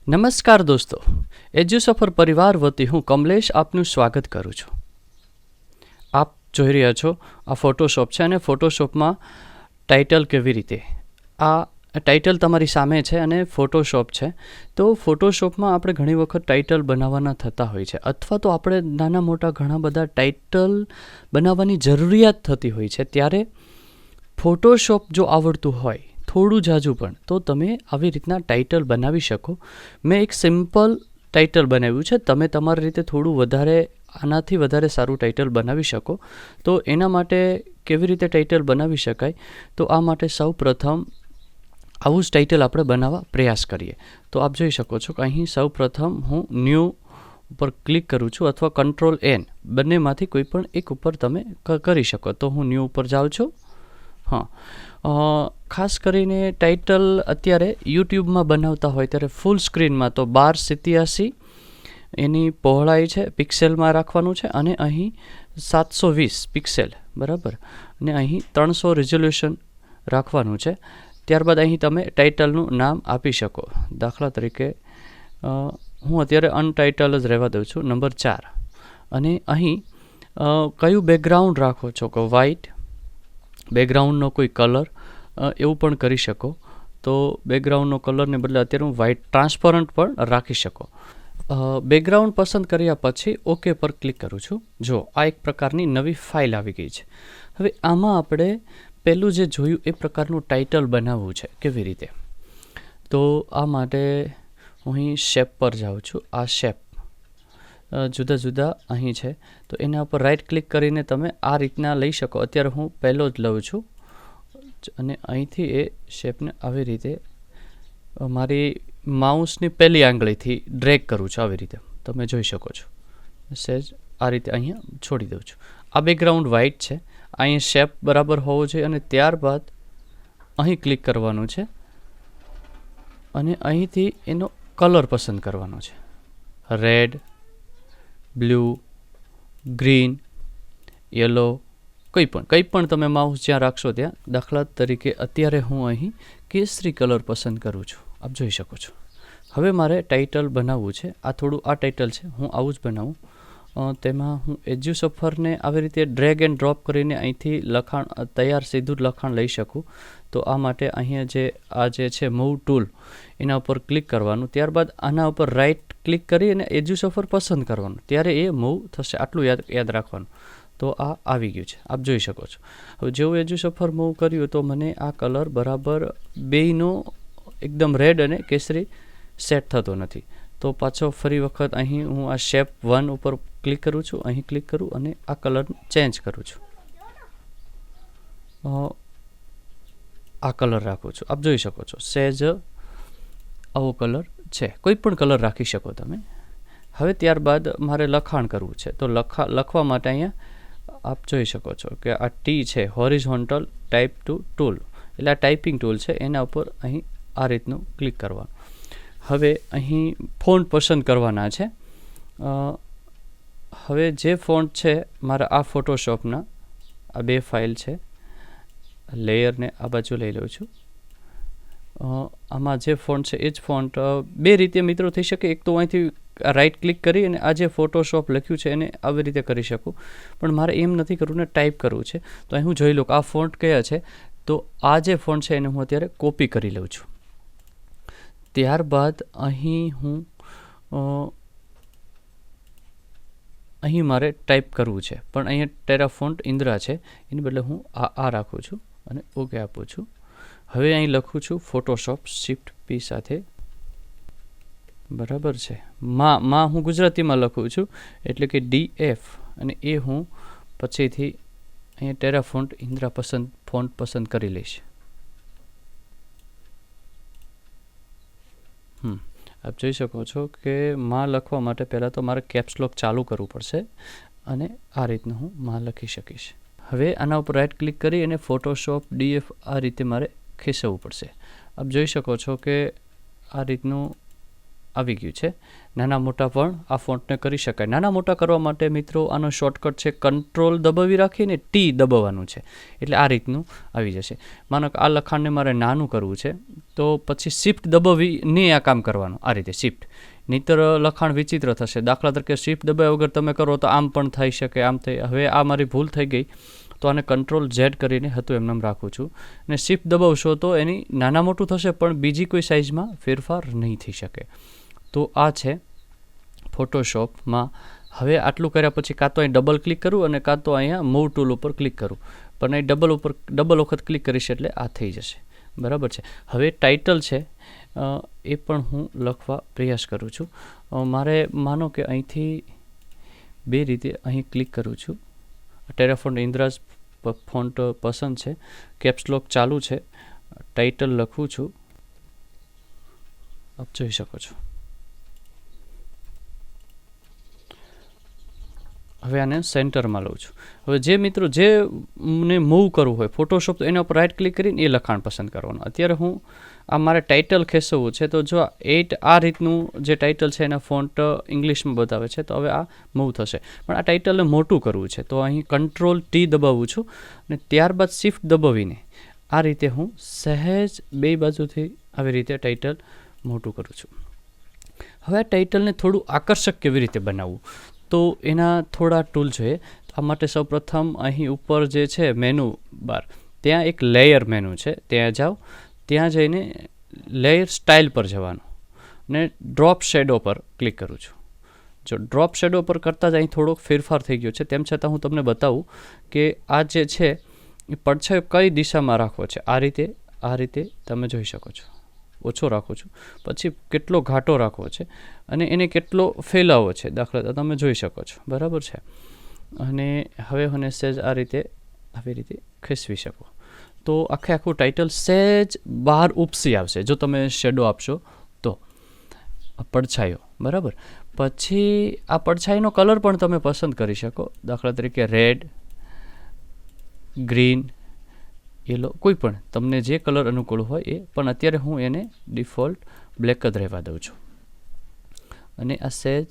નમસ્કાર દોસ્તો, એજ્યુસફર પરિવાર વતી હું કમલેશ આપનું સ્વાગત કરું છું. આપ જોઈ રહ્યા છો આ ફોટોશોપ છે અને ફોટોશોપમાં ટાઇટલ કેવી રીતે આ ટાઇટલ તમારી સામે છે અને ફોટોશોપ છે. તો ફોટોશોપમાં આપણે ઘણી વખત ટાઇટલ બનાવવાના થતા હોય છે અથવા તો આપણે નાના મોટા ઘણા બધા ટાઇટલ બનાવવાની જરૂરિયાત થતી હોય છે. ત્યારે ફોટોશોપ જો આવડતું હોય થોડું જાજુ પણ તો તમે આવી રીતના ટાઇટલ બનાવી શકો. મેં એક સિમ્પલ ટાઇટલ બનાવ્યું છે. તમે તમારી રીતે થોડું વધારે આનાથી વધારે સારું ટાઇટલ બનાવી શકો. તો એના માટે કેવી રીતે ટાઇટલ બનાવી શકાય, તો આ માટે સૌ પ્રથમ આવું જ ટાઇટલ આપણે બનાવવા પ્રયાસ કરીએ. તો આપ જોઈ શકો છો કે અહીં સૌ પ્રથમ હું ન્યૂ ઉપર ક્લિક કરું છું અથવા Ctrl+N બંનેમાંથી કોઈ પણ એક ઉપર તમે કરી શકો. તો હું ન્યૂ ઉપર જાઉં છું. હા, ખાસ કરીને ટાઇટલ અત્યારે યુટ્યુબમાં બનાવતા હોય ત્યારે ફૂલ સ્ક્રીનમાં તો 1287 એની પહોળાઈ છે, પિક્સેલમાં રાખવાનું છે અને અહીં 720 પિક્સેલ બરાબર અને અહીં 300 રિઝોલ્યુશન રાખવાનું છે. ત્યારબાદ અહીં તમે ટાઇટલનું નામ આપી શકો. દાખલા તરીકે હું અત્યારે અનટાઇટલ જ રહેવા દઉં છું, નંબર 4. અને અહીં કયું બેકગ્રાઉન્ડ રાખો છો કે વ્હાઇટ, બેકગ્રાઉન્ડનો કોઈ કલર એવું પણ કરી શકો. તો બેકગ્રાઉન્ડનો કલરને બદલે અત્યારે હું વ્હાઇટ ટ્રાન્સપરન્ટ પણ રાખી શકો. બેકગ્રાઉન્ડ પસંદ કર્યા પછી ઓકે પર ક્લિક કરું છું. જો આ એક પ્રકારની નવી ફાઇલ આવી ગઈ છે. હવે આમાં આપણે પહેલું જે જોયું એ પ્રકારનું ટાઇટલ બનાવવું છે કેવી રીતે. તો આ માટે હું અહીં શેપ પર જાઉં છું. આ શેપ જુદા જુદા અહીં છે તો એના ઉપર રાઇટ ક્લિક કરીને તમે આ રીતના લઈ શકો. અત્યારે હું પહેલો જ લઉં છું અને અહીંથી એ શેપને આવી રીતે મારી માઉસની પહેલી આંગળીથી ડ્રેગ કરું છું. આવી રીતે તમે જોઈ શકો છો. સહેજ આ રીતે અહીંયા છોડી દઉં છું. આ બેકગ્રાઉન્ડ વ્હાઇટ છે. અહીંયા શેપ બરાબર હોવો જોઈએ અને ત્યારબાદ અહીં ક્લિક કરવાનું છે અને અહીંથી એનો કલર પસંદ કરવાનો છે. રેડ, બ્લુ, ગ્રીન, યલો, કંઈ પણ તમે માઉસ જ્યાં રાખશો ત્યાં. દાખલા તરીકે અત્યારે હું અહીં કેસરી કલર પસંદ કરું છું. આપ જોઈ શકો છો. હવે મારે ટાઇટલ બનાવવું છે. આ ટાઇટલ છે, હું આવું જ બનાવું. તેમાં હું એજ્યુસફરને આવી રીતે ડ્રેગ એન્ડ ડ્રોપ કરીને અહીંથી લખાણ તૈયાર સીધું જ લખાણ લઈ શકું. તો આ માટે અહીંયા આ જે છે મૂવ ટૂલ એના ઉપર ક્લિક કરવાનું. ત્યારબાદ આના ઉપર રાઇટ ક્લિક કરી અને એજ્યુસફર પસંદ કરવાનું. ત્યારે એ મૂવ થશે. આટલું યાદ રાખવાનું. તો આ આવી ગયું છે, આપ જોઈ શકો છો. હવે જેવું એજ્યુસફર મૂવ કર્યું તો મને આ કલર બરાબર બેયનો એકદમ રેડ અને કેસરી સેટ થતો નથી. તો પાછો ફરી વખત અહીં હું આ શેપ 1 ઉપર ક્લિક કરું છું. અહીં ક્લિક કરું અને આ કલર ચેન્જ કરું છું. આ કલર રાખું છું. આપ જોઈ શકો છો સહેજ આવો કલર છે. કોઈ પણ કલર રાખી શકો તમે. હવે ત્યારબાદ મારે લખાણ કરવું છે. તો લખવા માટે અહીંયા આપ જોઈ શકો છો કે આ ટી છે, હોરિઝોન્ટલ ટાઈપ ટુ ટૂલ, એટલે આ ટાઈપિંગ ટૂલ છે. એના ઉપર અહીં આ રીતનું ક્લિક કરવાનું. હવે અહીં ફોન્ટ પસંદ કરવાના છે. હવે જે ફોન્ટ છે મારા આ ફોટોશોપના આ 2 ફાઇલ છે. લેયરને આ બાજુ લઈ લઉં છું. આમાં જે ફોન્ટ છે એ જ ફોન્ટ 2 રીતે મિત્રો થઈ શકે. એક તો અહીંથી રાઇટ ક્લિક કરી અને આ જે ફોટોશોપ લખ્યું છે એને આવી રીતે કરી શકું, પણ મારે એમ નથી કરવું ને, ટાઈપ કરવું છે. તો અહીં હું જોઈ લઉં કે આ ફોન્ટ કયા છે. તો આ જે ફોન્ટ છે એને હું અત્યારે કોપી કરી લઉં છું. ત્યારબાદ અહીં મારે ટાઈપ કરવું છે, પણ અહીંયા ટેરાફોન્ટ ઇન્દ્રા છે, એની બદલે હું આ રાખું છું અને ઓકે આપું છું. હવે અહીં લખું છું ફોટોશોપ શિફ્ટ પી સાથે. બરાબર છે. માં હું ગુજરાતીમાં લખું છું એટલે કે DF અને એ હું પછીથી અહીંયા ટેરાફોન્ટ ઇન્દ્રા ફોન્ટ પસંદ કરી લઈશ. આપ જોઈ શકો છો કે માં લખવા માટે પહેલાં તો મારે કેપ્સલોક ચાલુ કરવું પડશે અને આ રીતનું હું માં લખી શકીશ. હવે આના ઉપર રાઇટ ક્લિક કરી અને ફોટોશોપ DF આ રીતે મારે ખીસવવું પડશે. આપ જોઈ શકો છો કે આ રીતનું આવી ગયું છે. નાના મોટા પણ આ ફોન્ટને કરી શકાય. નાના મોટા કરવા માટે મિત્રો આનો શોર્ટકટ છે કંટ્રોલ દબાવી રાખીને ટી દબાવવાનું છે, એટલે આ રીતનું આવી જશે. માનો કે આ લખાણને મારે નાનું કરવું છે તો પછી શિફ્ટ દબાવીને આ કામ કરવાનું, આ રીતે શિફ્ટ, નહીંતર લખાણ વિચિત્ર થશે. દાખલા તરીકે શિફ્ટ દબાવ્યા વગર તમે કરો તો આમ પણ થઈ શકે, આમ થઈ. હવે આ મારી ભૂલ થઈ ગઈ તો આને કંટ્રોલ Z કરીને હતું એમને રાખું છું, અને શિફ્ટ દબાવશો તો એની નાના મોટું થશે પણ બીજી કોઈ સાઇઝમાં ફેરફાર નહીં થઈ શકે. તો આ છે ફોટોશોપમાં. હવે આટલું કર્યા પછી કાં તો અહીં ડબલ ક્લિક કરું અને કાં તો અહીંયા મૂવ ટૂલ ઉપર ક્લિક કરું, પણ અહીં ડબલ વખત ક્લિક કરીશ એટલે આ થઈ જશે. બરાબર છે. હવે ટાઇટલ છે એ પણ હું લખવા પ્રયાસ કરું છું. મારે માનો કે અહીંથી બે રીતે અહીં ક્લિક કરું છું. ટેરાફોન્ટ ઇન્દ્રાજ ફોન્ટ પસંદ છે, કેપ્સલોક ચાલુ છે, ટાઇટલ લખું છું, આપ જોઈ શકો છો. હવે આને સેન્ટરમાં લઉં છું. હવે જે મિત્રો જે મને મૂવ કરવું હોય ફોટોશોપ, તો એના ઉપર રાઇટ ક્લિક કરીને એ લખાણ પસંદ કરવાનું. અત્યારે હું આ મારે ટાઇટલ ખેંચવું છે, તો જો 8 આ રીતનું જે ટાઇટલ છે એના ફોન્ટ ઇંગ્લિશમાં બતાવે છે, તો હવે આ મૂવ થશે. પણ આ ટાઇટલને મોટું કરવું છે તો અહીં કંટ્રોલ ટી દબાવું છું અને ત્યારબાદ શિફ્ટ દબાવીને આ રીતે હું સહેજ બે બાજુથી આવી રીતે ટાઇટલ મોટું કરું છું. હવે આ ટાઇટલને થોડું આકર્ષક કેવી રીતે બનાવવું, તો એના થોડા ટૂલ જોઈએ. આ માટે સૌપ્રથમ અહીં ઉપર જે છે મેનુ બાર, ત્યાં એક લેયર મેનુ છે, ત્યાં જાઓ, ત્યાં જઈને લેયર સ્ટાઇલ પર જવાનું ને ડ્રોપ શેડો પર ક્લિક કરું છું. જો ડ્રોપ શેડો પર કરતાં જ અહીં થોડોક ફેરફાર થઈ ગયો છે. તેમ છતાં હું તમને બતાવું કે આ જે છે એ પડછાયો કઈ દિશામાં રાખવો છે. આ રીતે તમે જોઈ શકો છો. ઓછો રાખું છું, પછી કેટલો ઘાટો રાખવો છે અને એને કેટલો ફેલાવો છે, દાખલા તમે જોઈ શકો છો. બરાબર છે. અને હવે મને સહેજ આ રીતે આવી રીતે ખેંચવી શકો તો આખું ટાઇટલ સહેજ બહાર ઉપસી આવશે જો તમે શેડો આપશો તો. પડછાયો, બરાબર. પછી આ પડછાઈનો કલર પણ તમે પસંદ કરી શકો, દાખલા તરીકે રેડ, ગ્રીન, યલો, કોઈ પણ તમને જે કલર અનુકૂળ હોય એ. પણ અત્યારે હું એને ડિફોલ્ટ બ્લેક જ રહેવા દઉં છું. અને આ સહેજ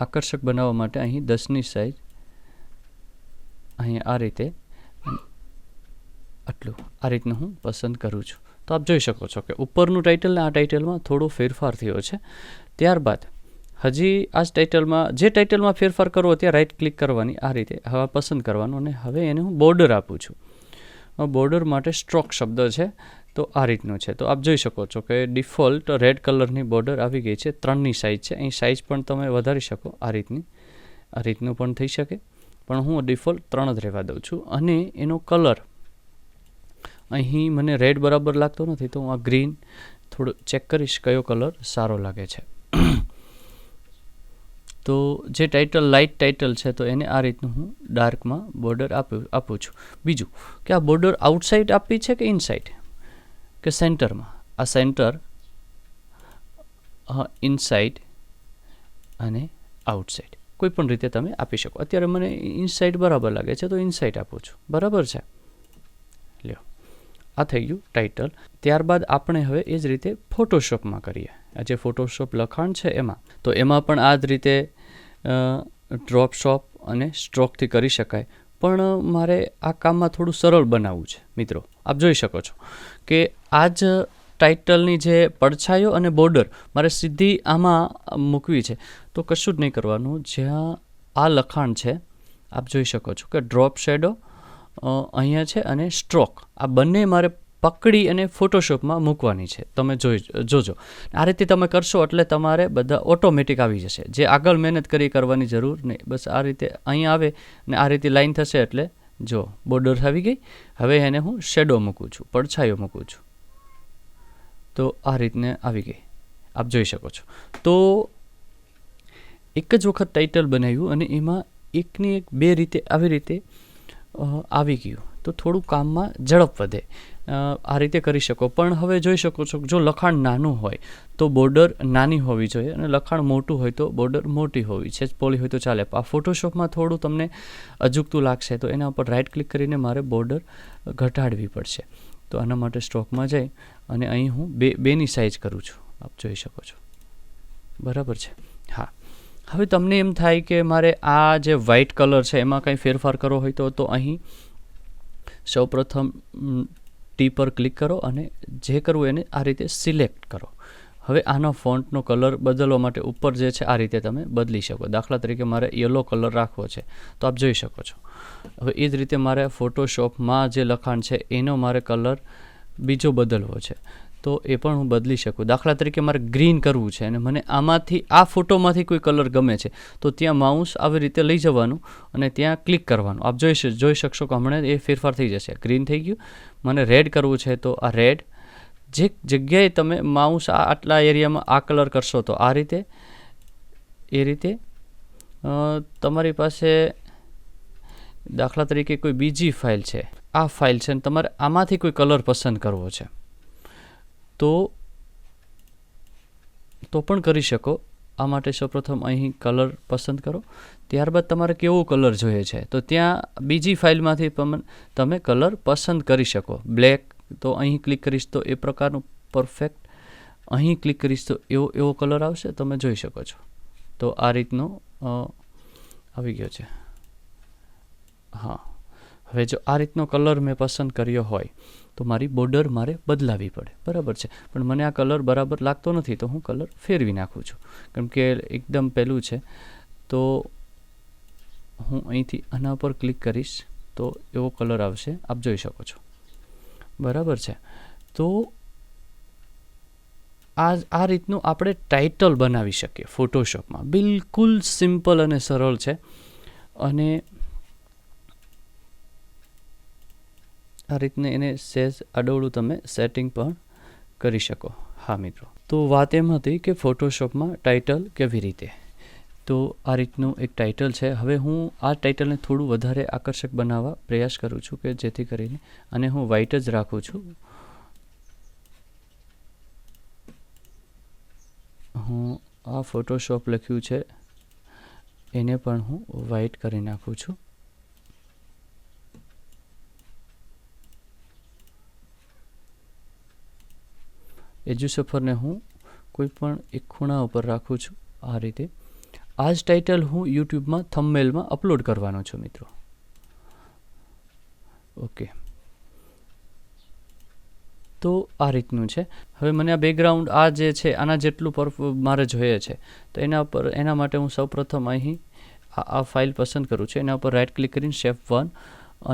આકર્ષક બનાવવા માટે અહીં 10ની સાઇઝ અહીં આ રીતે આટલું આ રીતનું હું પસંદ કરું છું. તો આપ જોઈ શકો છો કે ઉપરનું ટાઇટલ ને આ ટાઇટલમાં થોડો ફેરફાર થયો છે. ત્યારબાદ હજી આ ટાઇટલમાં જે ટાઇટલમાં ફેરફાર કરવો ત્યાં રાઇટ ક્લિક કરવાની, આ રીતે હવે પસંદ કરવાનું અને હવે એને હું બોર્ડર આપું છું. બોર્ડર માટે સ્ટ્રોક શબ્દ છે, તો આ રીતનું છે. તો આપ જોઈ શકો છો કે ડિફોલ્ટ રેડ કલરની બોર્ડર આવી ગઈ છે. 3ની સાઇઝ છે. અહીં સાઇઝ પણ તમે વધારી શકો, આ રીતનું પણ થઈ શકે, પણ હું ડિફોલ્ટ 3 જ રહેવા દઉં છું. અને એનો કલર અહીં મને રેડ બરાબર લાગતો નથી, તો હું આ ગ્રીન થોડું ચેક કરીશ કયો કલર સારો લાગે છે. તો જે ટાઇટલ લાઇટ ટાઇટલ છે તો એને આ રીતનું હું ડાર્કમાં બોર્ડર આપું છું. બીજું કે આ બોર્ડર આઉટસાઇડ આપવી છે કે ઇનસાઇડ કે સેન્ટરમાં. આ સેન્ટર, ઇનસાઇડ અને આઉટસાઇડ કોઈ પણ રીતે તમે આપી શકો. અત્યારે મને ઇનસાઇડ બરાબર લાગે છે તો ઇનસાઇડ આપું છું. બરાબર છે. લ્યો, આ થઈ ગયું ટાઇટલ. ત્યારબાદ આપણે હવે એ જ રીતે ફોટોશોપમાં કરીએ. આ જે ફોટોશોપ લખાણ છે એમાં, તો એમાં પણ આ જ રીતે ડ્રોપ શોપ અને સ્ટ્રોકથી કરી શકાય. પણ મારે આ કામમાં થોડું સરળ બનાવવું છે મિત્રો. આપ જોઈ શકો છો કે આ જ ટાઇટલની જે પડછાયો અને બોર્ડર મારે સીધી આમાં મૂકવી છે. તો કશું જ નહીં કરવાનું. જ્યાં આ લખાણ છે આપ જોઈ શકો છો કે ડ્રોપ શેડો અહીંયા છે અને સ્ટ્રોક, આ બંને મારે પકડી અને ફોટોશોપમાં મૂકવાની છે. તમે જોજો. આ રીતે તમે કરશો એટલે તમારે બધા ઓટોમેટિક આવી જશે. જે આગળ મહેનત કરવાની જરૂર નહીં. બસ આ રીતે અહીં આવે ને આ રીતે લાઈન થશે એટલે જો બોર્ડર આવી ગઈ. હવે એને હું શેડો મૂકું છું, પડછાયો મૂકું છું, તો આ રીતને આવી ગઈ. આપ જોઈ શકો છો. તો એક જ વખત ટાઇટલ બનાવ્યું અને એમાં એકની એક બે રીતે આવી રીતે આવી ગયું તો થોડું કામમાં ઝડપ વધે. આ રીતે કરી શકો. પણ હવે જોઈ શકો છો જો લખાણ નાનું હોય તો બોર્ડર નાની હોવી જોઈએ અને લખાણ મોટું હોય તો બોર્ડર મોટી હોવી છે. પોલી હોય તો ચાલે. આ ફોટોશોપમાં થોડું તમને અજુગતું લાગશે તો એના ઉપર રાઇટ ક્લિક કરીને મારે બોર્ડર ઘટાડવી પડશે. તો આના માટે સ્ટ્રોકમાં જઈ અને અહીં હું બેની સાઇઝ કરું છું. આપ જોઈ શકો છો. બરાબર છે. હા, હવે તમને એમ થાય કે મારે આ જે વ્હાઇટ કલર છે એમાં કંઈ ફેરફાર કરવો હોય તો અહીં સૌપ્રથમ ટી પર ક્લિક કરો અને જે કરવું એને આ રીતે સિલેક્ટ કરો. હવે આનો ફોન્ટનો કલર બદલવા માટે ઉપર જે છે આ રીતે તમે બદલી શકો. દાખલા તરીકે મારે યલો કલર રાખવો છે તો આપ જોઈ શકો છો. હવે એ જ રીતે મારે ફોટોશોપમાં જે લખાણ છે એનો મારે કલર બીજો બદલવો છે તો એ પણ હું બદલી શકું. દાખલા તરીકે મારે ગ્રીન કરવું છે અને મને આમાંથી આ ફોટોમાંથી કોઈ કલર ગમે છે તો ત્યાં માઉસ આવી રીતે લઈ જવાનું અને ત્યાં ક્લિક કરવાનું. આપ જોઈ શકશો કે હમણાં એ ફેરફાર થઈ જશે. ગ્રીન થઈ ગયું. મને રેડ કરવું છે તો આ રેડ. જે જગ્યાએ તમે માઉસ આટલા એરિયામાં આ કલર કરશો તો આ રીતે એ રીતે તમારી પાસે દાખલા તરીકે કોઈ બીજી ફાઇલ છે, આ ફાઇલ છે અને તમારે આમાંથી કોઈ કલર પસંદ કરવો છે તો પણ કરી શકો. આ માટે સૌપ્રથમ અહીં કલર પસંદ કરો. ત્યારબાદ તમારે કેવો કલર જોઈએ છે તો ત્યાં બીજી ફાઇલમાંથી તમે કલર પસંદ કરી શકો. બ્લેક તો અહીં ક્લિક કરીશ તો એ પ્રકારનું પરફેક્ટ, અહીં ક્લિક કરીશ તો એવો કલર આવશે, તમે જોઈ શકો છો. તો આ રીતનો આવી ગયો છે. હા, હવે જો આ રીતનો કલર મેં પસંદ કર્યો હોય તો મારી બોર્ડર મારે બદલાવી પડે. બરાબર છે, પણ મને આ કલર બરાબર લાગતો નથી તો હું કલર ફેરવી નાખું છું. કેમ કે એકદમ પહેલું છે તો હું અહીંથી આના પર ક્લિક કરીશ તો એવો કલર આવશે, આપ જોઈ શકો છો. બરાબર છે. તો આ રીતનું આપણે ટાઇટલ બનાવી શકીએ ફોટોશોપમાં. બિલકુલ સિમ્પલ અને સરળ છે અને આ રીતને એને સહેજ આડોળું તમે સેટિંગ પણ કરી શકો. હા મિત્રો, તો વાત એમ હતી કે ફોટોશોપમાં ટાઇટલ કેવી રીતે. તો આ રીતનું એક ટાઇટલ છે. હવે હું આ ટાઇટલને થોડું વધારે આકર્ષક બનાવવા પ્રયાસ કરું છું કે જેથી કરીને અને હું વ્હાઇટ જ રાખું છું. હું આ ફોટોશોપ લખ્યું છે એને પણ હું વ્હાઇટ કરી નાખું છું. એજ્યુસફરને હું કોઈ પણ એક ખૂણા ઉપર રાખું છું આ રીતે. આ જ ટાઇટલ હું યુટ્યુબમાં થંબનેલમાં અપલોડ કરવાનો છું મિત્રો. ઓકે, તો આ રીતનું છે. હવે મને આ બેકગ્રાઉન્ડ આ જે છે આના જેટલું મારે જોઈએ છે તો એના માટે હું સૌપ્રથમ અહીં આ ફાઇલ પસંદ કરું છું. એના ઉપર રાઇટ ક્લિક કરીને શેપ 1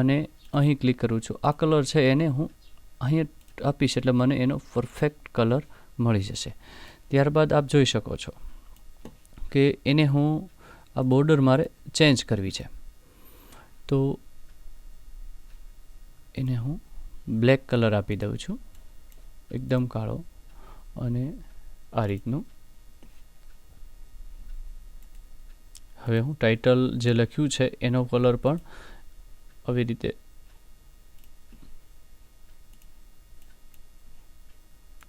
અને અહીં ક્લિક કરું છું. આ કલર છે એને હું અહીં આપીશ એટલે મને એનો પરફેક્ટ કલર મળી જશે. ત્યારબાદ આપ જોઈ શકો છો કે એને હું આ બોર્ડર મારે ચેન્જ કરવી છે તો એને હું બ્લેક કલર આપી દઉં છું, એકદમ કાળો. અને આ રીતનું હવે હું ટાઇટલ જે લખ્યું છે એનો કલર પણ આવી રીતે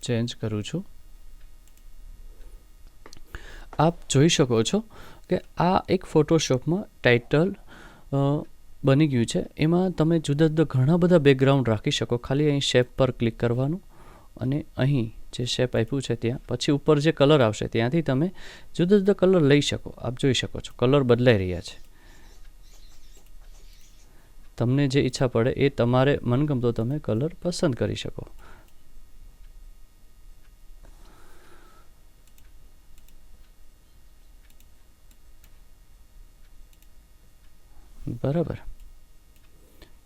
ચેન્જ કરું છું. આપ જોઈ શકો છો કે આ એક ફોટોશોપમાં ટાઇટલ બની ગયું છે. એમાં તમે જુદા જુદા ઘણા બધા બેકગ્રાઉન્ડ રાખી શકો. ખાલી અહીં શેપ પર ક્લિક કરવાનું અને અહીં જે શેપ આપ્યું છે ત્યાં પછી ઉપર જે કલર આવશે ત્યાંથી તમે જુદા જુદા કલર લઈ શકો. આપ જોઈ શકો છો કલર બદલાઈ રહ્યા છે. તમને જે ઈચ્છા પડે એ તમારે મનગમતો તમે કલર પસંદ કરી શકો. બરાબર,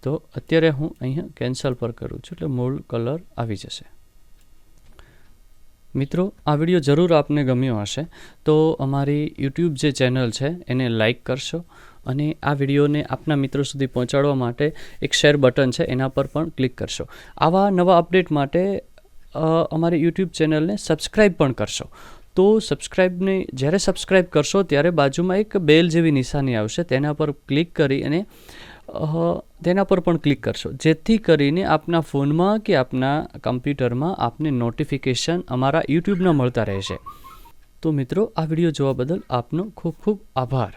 તો અત્યારે હું અહીંયા કેન્સલ પર કરું છું એટલે મૂળ કલર આવી જશે. મિત્રો, આ વિડીયો જરૂર આપને ગમ્યો હશે તો અમારી યુટ્યુબ જે ચેનલ છે એને લાઈક કરશો અને આ વિડીયોને આપના મિત્રો સુધી પહોંચાડવા માટે એક શેર બટન છે એના પર પણ ક્લિક કરશો. આવા નવા અપડેટ માટે અમારી યુટ્યુબ ચેનલને સબસ્ક્રાઈબ પણ કરશો. તો જ્યારે સબસ્ક્રાઈબ કરશો ત્યારે બાજુમાં એક બેલ જેવી નિશાની આવશે તેના પર ક્લિક કરી અને તેના પર પણ ક્લિક કરશો જેથી કરીને આપના ફોનમાં કે આપના કમ્પ્યુટરમાં આપને નોટિફિકેશન અમારા યુટ્યુબના મળતા રહેશે. તો મિત્રો, આ વિડીયો જોવા બદલ આપનો ખૂબ ખૂબ આભાર.